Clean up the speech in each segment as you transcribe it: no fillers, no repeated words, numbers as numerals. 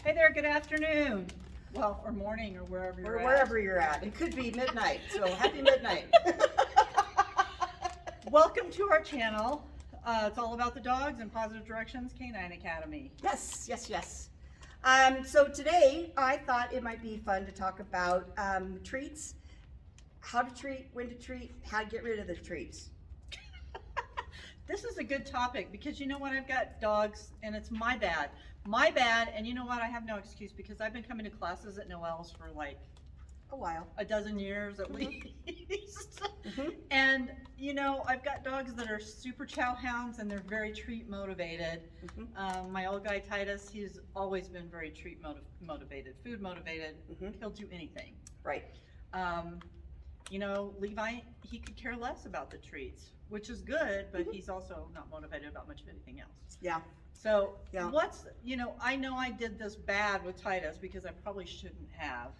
Hey there, good afternoon. Well, or morning, or wherever you're Or at. wherever you're at. It could be midnight, so happy midnight. Welcome to our channel. It's all about the dogs and Positive Directions Canine Academy. Yes, yes, yes. So today I thought it might be fun to talk about treats, how to treat, when to treat, how to get rid of the treats. This is a good topic because you know what? I've got dogs and it's my bad. My bad, and you know what? I have no excuse because I've been coming to classes at Noelle's for like A while. a dozen years at least. Mhm. And you know, I've got dogs that are super chow hounds and they're very treat motivated. My old guy Titus, he's always been very treat motivated, food motivated. He'll do anything. Right. You know, Levi, he could care less about the treats, which is good, but he's also not motivated about much of anything else. Yeah. So Yeah. I know I did this bad with Titus because I probably shouldn't have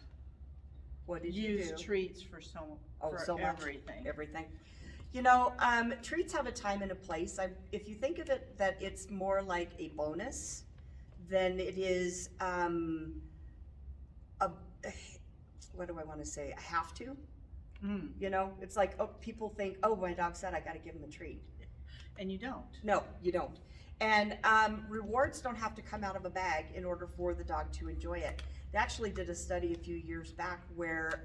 What did you used do? treats for so Much. everything. Everything. You know, treats have a time and a place. If you think of it that it's more like a bonus than it is what do I want to say? A have to. You know, it's like, oh, people think, oh, my dog said I got to give him a treat. And you don't. No, you don't. And rewards don't have to come out of a bag in order for the dog to enjoy it. They actually did a study a few years back where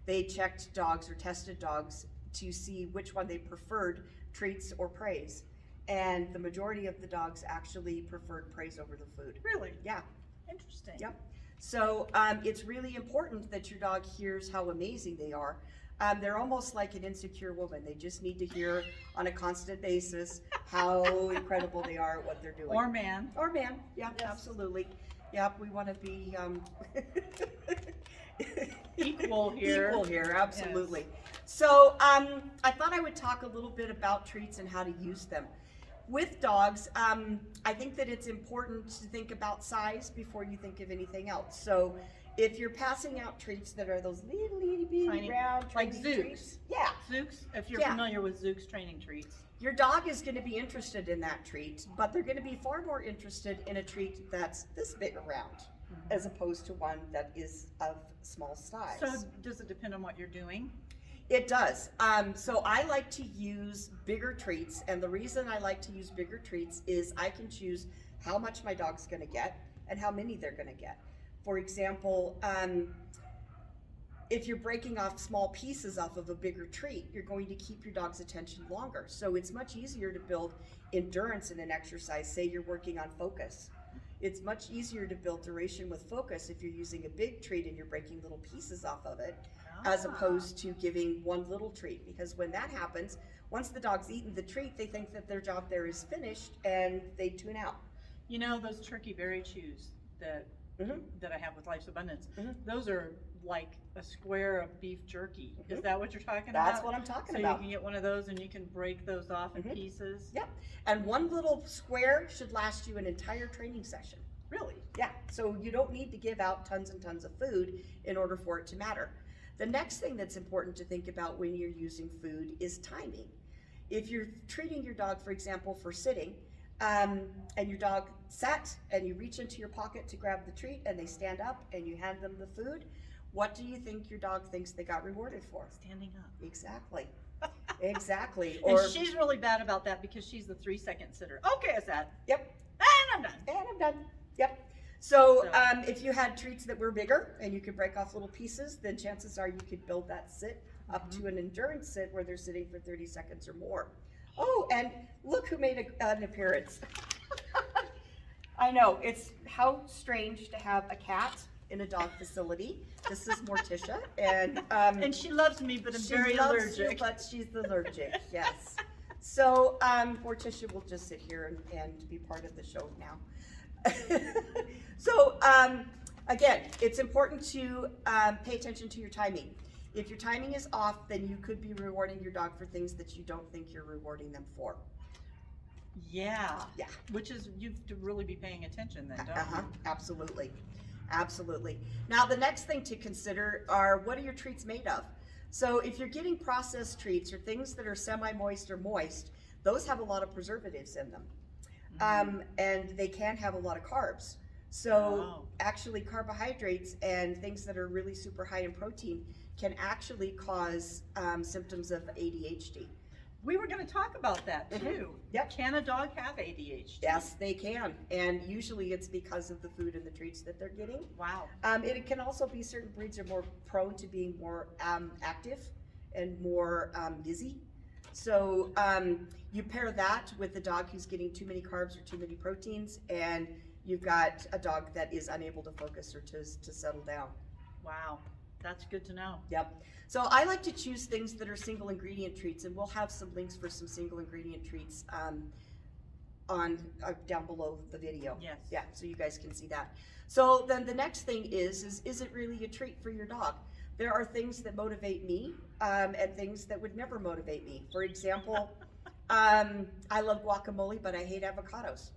they checked dogs or tested dogs to see which one they preferred, treats or praise. And the majority of the dogs actually preferred praise over the food. Really? Yeah. Interesting. Yep. So it's really important that your dog hears how amazing they are. They're almost like an insecure woman. They just need to hear on a constant basis how incredible they are at what they're doing. Or man. Or man. Yeah, Yes. absolutely. Yep, we want to be Equal here. Equal here, absolutely. So I thought I would talk a little bit about treats and how to use them. With dogs, I think that it's important to think about size before you think of anything else. So if you're passing out treats that are those little itty bitty Tiny, round like training Zooks. treats, yeah, Zooks, if you're Yeah. familiar with Zooks training treats. your dog is going to be interested in that treat, but they're going to be far more interested in a treat that's this big around, as opposed to one that is of small size. So does it depend on what you're doing? It does. So I like to use bigger treats, and the reason I like to use bigger treats is I can choose how much my dog's going to get and how many they're going to get. For example, if you're breaking off small pieces off of a bigger treat, you're going to keep your dog's attention longer. So it's much easier to build endurance in an exercise. Say you're working on focus. It's much easier to build duration with focus if you're using a big treat and you're breaking little pieces off of it, as opposed to giving one little treat. Because when that happens, once the dog's eaten the treat, they think that their job there is finished and they tune out. You know, those turkey berry chews that I have with Life's Abundance, those are like a square of beef jerky. Is that what you're talking about? That's what I'm talking so about. You can get one of those and you can break those off in pieces. Yep. And one little square should last you an entire training session. Really? Yeah. So you don't need to give out tons and tons of food in order for it to matter. The next thing that's important to think about when you're using food is timing. If you're treating your dog, for example, for sitting, and your dog sat and you reach into your pocket to grab the treat and they stand up and you hand them the food, what do you think your dog thinks they got rewarded for? Standing up. Exactly. Exactly. And she's really bad about that because she's the 3-second sitter. Okay, is that? Yep. And I'm done. And I'm done. Yep. So if you had treats that were bigger and you could break off little pieces, then chances are you could build that sit up to an endurance sit where they're sitting for 30 seconds or more. Oh, and look who made an appearance. I know, it's how strange to have a cat in a dog facility. This is Morticia, And she loves me, but I'm she very loves you, allergic. but she's allergic, yes. So Morticia will just sit here and be part of the show now. So again, it's important to pay attention to your timing. If your timing is off, then you could be rewarding your dog for things that you don't think you're rewarding them for. Yeah. Yeah. Which is, you have to really be paying attention then, don't you? Absolutely. Absolutely. Now, the next thing to consider are, what are your treats made of? So if you're getting processed treats or things that are semi-moist or moist, those have a lot of preservatives in them. And they can have a lot of carbs. So Oh. actually carbohydrates and things that are really super high in protein can actually cause symptoms of ADHD. We were gonna talk about that Mhm. too. Yep. Can a dog have ADHD? Yes, they can, and usually it's because of the food and the treats that they're getting. Wow. It can also be certain breeds are more prone to being more active and more busy. So you pair that with a dog who's getting too many carbs or too many proteins, and you've got a dog that is unable to focus or to settle down. Wow. That's good to know. Yep. So I like to choose things that are single ingredient treats, and we'll have some links for some single ingredient treats on down below the video. Yes. Yeah, so you guys can see that. So then the next thing is it really a treat for your dog? There are things that motivate me and things that would never motivate me. For example, I love guacamole, but I hate avocados.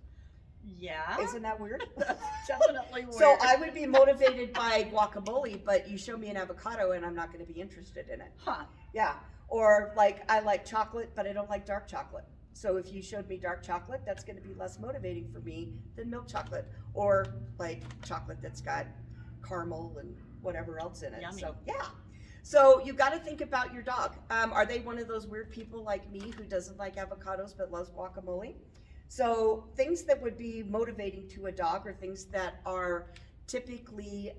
Yeah. Isn't that weird? That's definitely weird. So I would be motivated by guacamole, but you show me an avocado and I'm not going to be interested in it. Huh. Yeah. Or like I like chocolate, but I don't like dark chocolate. So if you showed me dark chocolate, that's going to be less motivating for me than milk chocolate or like chocolate that's got caramel and whatever else in it. Yummy. So yeah. So you got to think about your dog. Are they one of those weird people like me who doesn't like avocados but loves guacamole? So things that would be motivating to a dog are things that are typically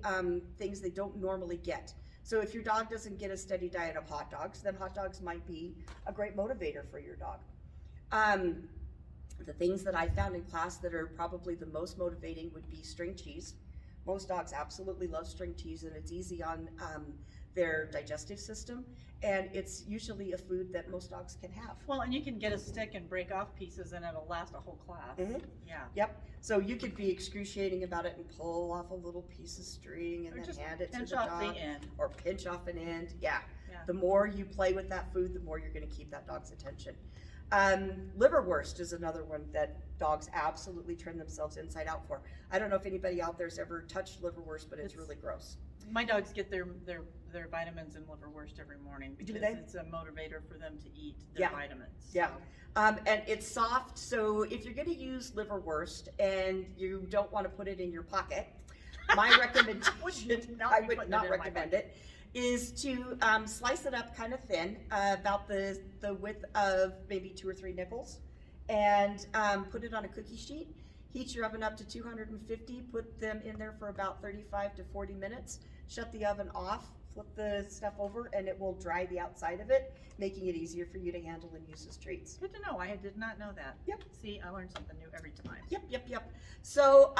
things they don't normally get. So if your dog doesn't get a steady diet of hot dogs, then hot dogs might be a great motivator for your dog. The things that I found in class that are probably the most motivating would be string cheese. Most dogs absolutely love string cheese, and it's easy on their digestive system, and it's usually a food that most dogs can have. Well, and you can get a stick and break off pieces and it'll last a whole class. Mhm. Yeah. Yep. So you could be excruciating about it and pull off a little piece of string and Or then just hand it to pinch the off dog, the end. or pinch off an end. Yeah. Yeah. The more you play with that food, the more you're going to keep that dog's attention. Liverwurst is another one that dogs absolutely turn themselves inside out for. I don't know if anybody out there's ever touched liverwurst, but it's really gross. My dogs get their vitamins and liverwurst every morning because they? it's a motivator for them to eat their Yeah. vitamins. Yeah. So, And it's soft, so if you're going to use liverwurst and you don't want to put it in your pocket, my recommendation, not I be would putting not it in my recommend it, is to slice it up kind of thin, about the width of maybe 2 or 3 nickels, and put it on a cookie sheet. Heat your oven up to 250, put them in there for about 35 to 40 minutes, shut the oven off, flip the stuff over, and it will dry the outside of it, making it easier for you to handle and use as treats. good to know. I did not know that. Yep. See, I learned something new every time. Yep. So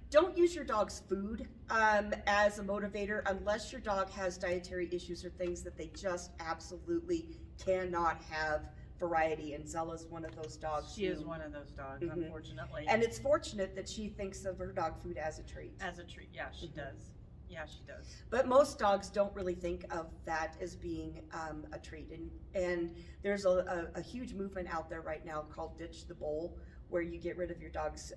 don't use your dog's food as a motivator unless your dog has dietary issues or things that they just absolutely cannot have variety. And Zella's one of those dogs. She is one of those dogs, Mhm. unfortunately. And it's fortunate that she thinks of her dog food as a treat. as a treat, yeah, she Mhm. does. Yeah, she does. But most dogs don't really think of that as being a treat. And there's a huge movement out there right now called Ditch the Bowl, where you get rid of your dog's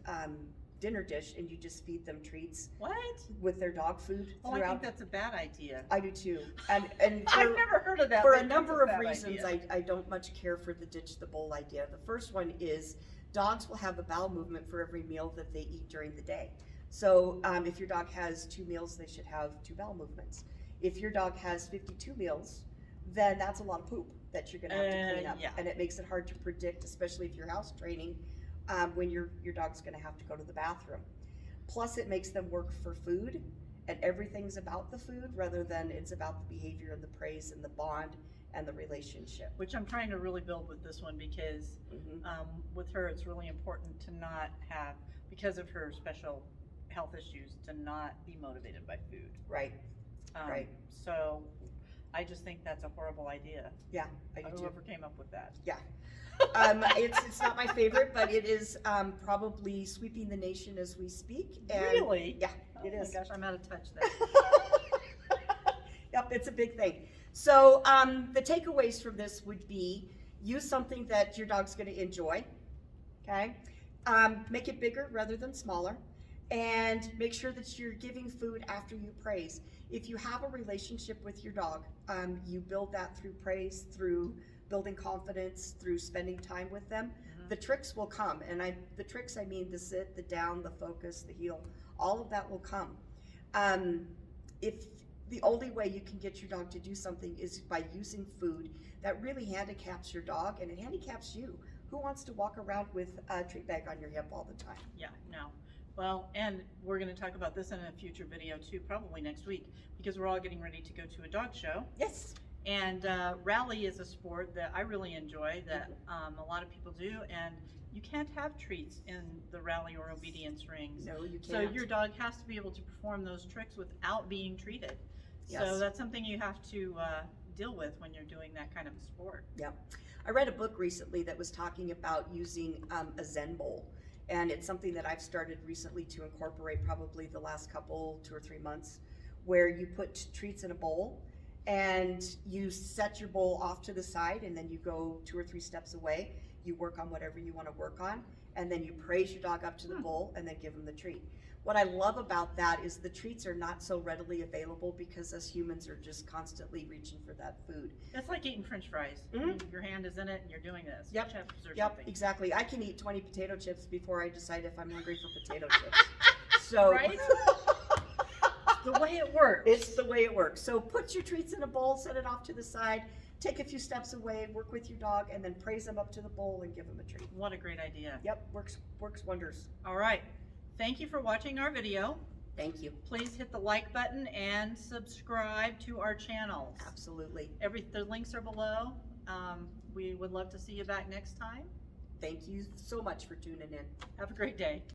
dinner dish and you just feed them treats What? with their dog food Oh, I throughout. think that's a bad idea. I do too. And I've for, never heard of that. for but a I think number it's of a bad reasons, idea. I don't much care for the Ditch the Bowl idea. The first one is dogs will have a bowel movement for every meal that they eat during the day. So if your dog has 2 meals, they should have 2 bowel movements. If your dog has 52 meals, then that's a lot of poop that you're gonna have to clean up. Yeah. And it makes it hard to predict, especially if you're house training, when your dog's gonna have to go to the bathroom. Plus it makes them work for food, and everything's about the food rather than it's about the behavior and the praise and the bond and the relationship. Which I'm trying to really build with this one because Mhm. with her, it's really important to not have, because of her special health issues, to not be motivated by food. Right, Right. So I just think that's a horrible idea. yeah, I do too. Whoever came up with that. It's not my favorite, but it is probably sweeping the nation as we speak. And Really? Yeah, Oh it my is. gosh, I'm out of touch there. Yep, it's a big thing. So the takeaways from this would be use something that your dog's going to enjoy. Okay, make it bigger rather than smaller, and make sure that you're giving food after you praise. If you have a relationship with your dog, you build that through praise, through building confidence, through spending time with them. Mhm. The tricks will come, and the tricks I mean the sit, the down, the focus, the heel. all of that will come. If the only way you can get your dog to do something is by using food that really handicaps your dog, and it handicaps you. Who wants to walk around with a treat bag on your hip all the time? Yeah, no. Well, and we're gonna talk about this in a future video too, probably next week, because we're all getting ready to go to a dog show. Yes. And rally is a sport that I really enjoy, that a lot of people do, and you can't have treats in the rally or obedience rings. No, you So can't. your dog has to be able to perform those tricks without being treated. Yes. So that's something you have to deal with when you're doing that kind of a sport. Yeah. I read a book recently that was talking about using a Zen bowl. And it's something that I've started recently to incorporate, probably the last couple, 2 or 3 months, where you put treats in a bowl and you set your bowl off to the side, and then you go 2 or 3 steps away. You work on whatever you want to work on, and then you praise your dog up to the bowl and then give them the treat. What I love about that is the treats are not so readily available because us humans are just constantly reaching for that food. It's like eating French fries. Mhm. Your hand is in it and you're doing this. Yep. Chips or Yep, something. exactly. I can eat 20 potato chips before I decide if I'm hungry for potato chips. So Right? The way it works. it's the way it works. So put your treats in a bowl, set it off to the side, take a few steps away, work with your dog, and then praise them up to the bowl and give them a treat. What a great idea. Yep, works wonders. All right. Thank you for watching our video. Thank you. Please hit the like button and subscribe to our channels. Absolutely. The links are below. We would love to see you back next time. Thank you so much for tuning in. Have a great day.